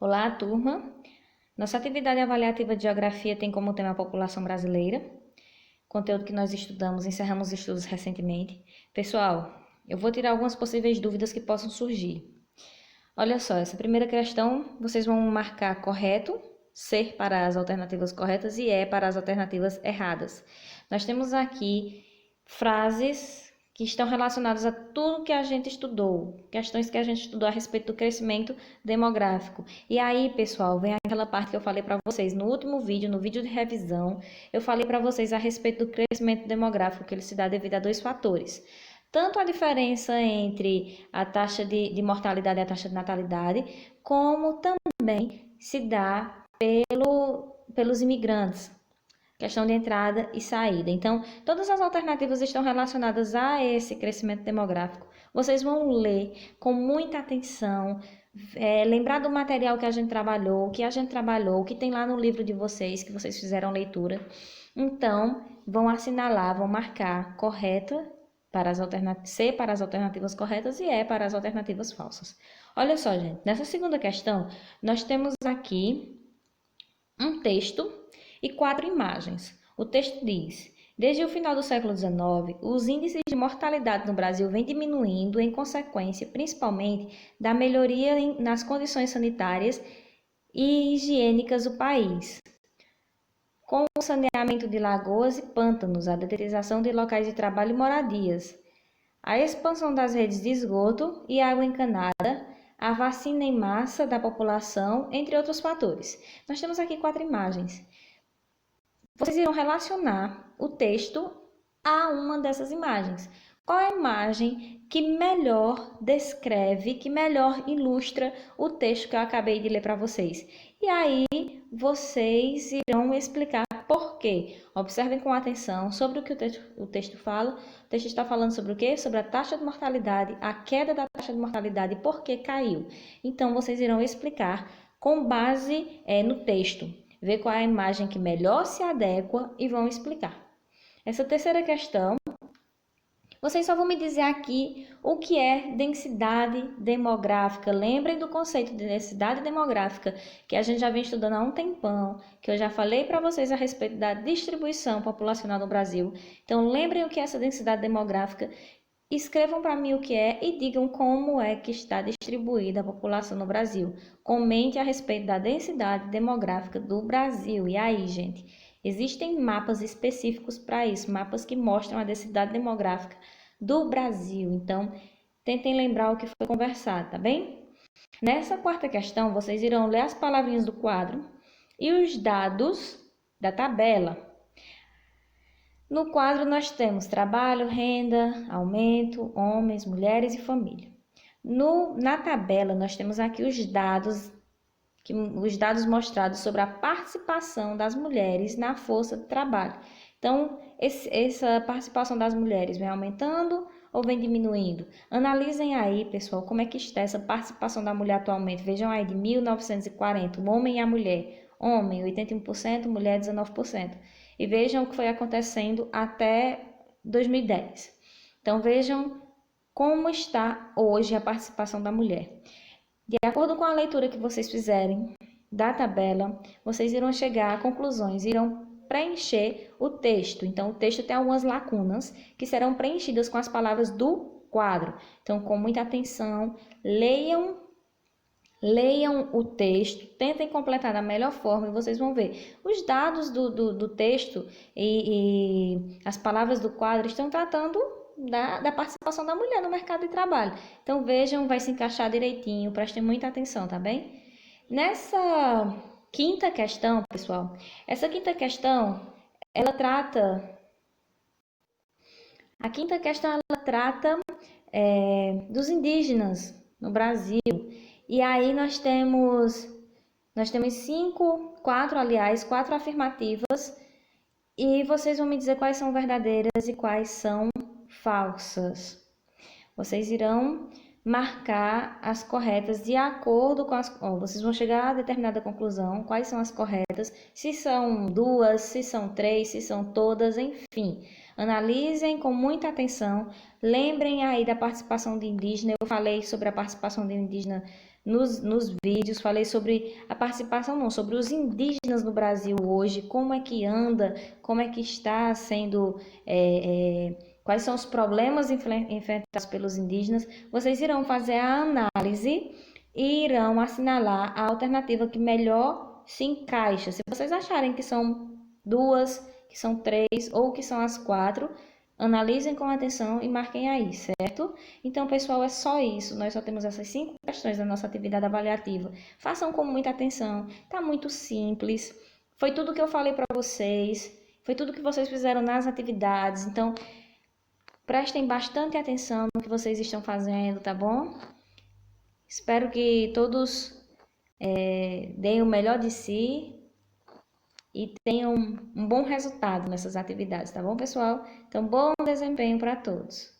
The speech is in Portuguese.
Olá, turma! Nossa atividade avaliativa de Geografia tem como tema a população brasileira, conteúdo que nós estudamos, encerramos os estudos recentemente. Pessoal, eu vou tirar algumas possíveis dúvidas que possam surgir. Olha só, essa primeira questão vocês vão marcar correto, ser para as alternativas corretas e é para as alternativas erradas. Nós temos aqui frases que estão relacionadas a tudo que a gente estudou, questões que a gente estudou a respeito do crescimento demográfico. E aí, pessoal, vem aquela parte que eu falei para vocês no último vídeo, no vídeo de revisão, eu falei para vocês a respeito do crescimento demográfico, que ele se dá devido a dois fatores. Tanto a diferença entre a taxa de mortalidade e a taxa de natalidade, como também se dá pelos imigrantes, questão de entrada e saída. Então, todas as alternativas estão relacionadas a esse crescimento demográfico. Vocês vão ler com muita atenção, lembrar do material que a gente trabalhou, o que tem lá no livro de vocês, que vocês fizeram leitura. Então, vão assinalar, vão marcar correta para as alternativas, C para as alternativas corretas e E para as alternativas falsas. Olha só, gente, nessa segunda questão, nós temos aqui um texto e 4 imagens. O texto diz: desde o final do século XIX, os índices de mortalidade no Brasil vêm diminuindo em consequência, principalmente, da melhoria nas condições sanitárias e higiênicas do país, com o saneamento de lagoas e pântanos, a dedetização de locais de trabalho e moradias, a expansão das redes de esgoto e água encanada, a vacina em massa da população, entre outros fatores. Nós temos aqui 4 imagens. Vocês irão relacionar o texto a uma dessas imagens. Qual é a imagem que melhor descreve, que melhor ilustra o texto que eu acabei de ler para vocês? E aí vocês irão explicar por quê. Observem com atenção sobre o que o texto fala. O texto está falando sobre o quê? Sobre a taxa de mortalidade, a queda da taxa de mortalidade e por que caiu. Então, vocês irão explicar com base no texto. Ver qual é a imagem que melhor se adequa e vão explicar. Essa terceira questão, vocês só vão me dizer aqui o que é densidade demográfica. Lembrem do conceito de densidade demográfica que a gente já vem estudando há um tempão, que eu já falei para vocês a respeito da distribuição populacional no Brasil. Então, lembrem o que é essa densidade demográfica. Escrevam para mim o que é e digam como é que está distribuída a população no Brasil. Comente a respeito da densidade demográfica do Brasil. E aí, gente, existem mapas específicos para isso, mapas que mostram a densidade demográfica do Brasil. Então, tentem lembrar o que foi conversado, tá bem? Nessa quarta questão, vocês irão ler as palavrinhas do quadro e os dados da tabela. No quadro nós temos trabalho, renda, aumento, homens, mulheres e família. Na tabela nós temos aqui os dados mostrados sobre a participação das mulheres na força de trabalho. Então, essa participação das mulheres vem aumentando ou vem diminuindo? Analisem aí, pessoal, como é que está essa participação da mulher atualmente. Vejam aí, de 1940, o homem e a mulher. Homem, 81%, mulher, 19%. E vejam o que foi acontecendo até 2010. Então, vejam como está hoje a participação da mulher. De acordo com a leitura que vocês fizerem da tabela, vocês irão chegar a conclusões, irão preencher o texto. Então, o texto tem algumas lacunas que serão preenchidas com as palavras do quadro. Então, com muita atenção, leiam o texto, tentem completar da melhor forma e vocês vão ver. Os dados do texto e as palavras do quadro estão tratando da participação da mulher no mercado de trabalho. Então vejam, vai se encaixar direitinho, prestem muita atenção, tá bem? Nessa quinta questão, pessoal, essa quinta questão, ela trata... A quinta questão, ela trata dos indígenas no Brasil. E aí nós temos quatro afirmativas, e vocês vão me dizer quais são verdadeiras e quais são falsas. Vocês irão marcar as corretas de acordo com vocês vão chegar a determinada conclusão, quais são as corretas, se são duas, se são três, se são todas, enfim. Analisem com muita atenção, lembrem aí da participação de indígena. Eu falei sobre a participação de indígena nos vídeos, falei sobre a participação, não, sobre os indígenas no Brasil hoje, como é que anda, como é que está sendo, quais são os problemas enfrentados pelos indígenas. Vocês irão fazer a análise e irão assinalar a alternativa que melhor se encaixa. Se vocês acharem que são duas, que são três ou que são as quatro, analisem com atenção e marquem aí, certo? Então, pessoal, é só isso. Nós só temos essas 5 questões da nossa atividade avaliativa. Façam com muita atenção. Tá muito simples. Foi tudo que eu falei para vocês. Foi tudo que vocês fizeram nas atividades. Então, prestem bastante atenção no que vocês estão fazendo, tá bom? Espero que todos deem o melhor de si e tenham um bom resultado nessas atividades, tá bom, pessoal? Então, bom desempenho para todos.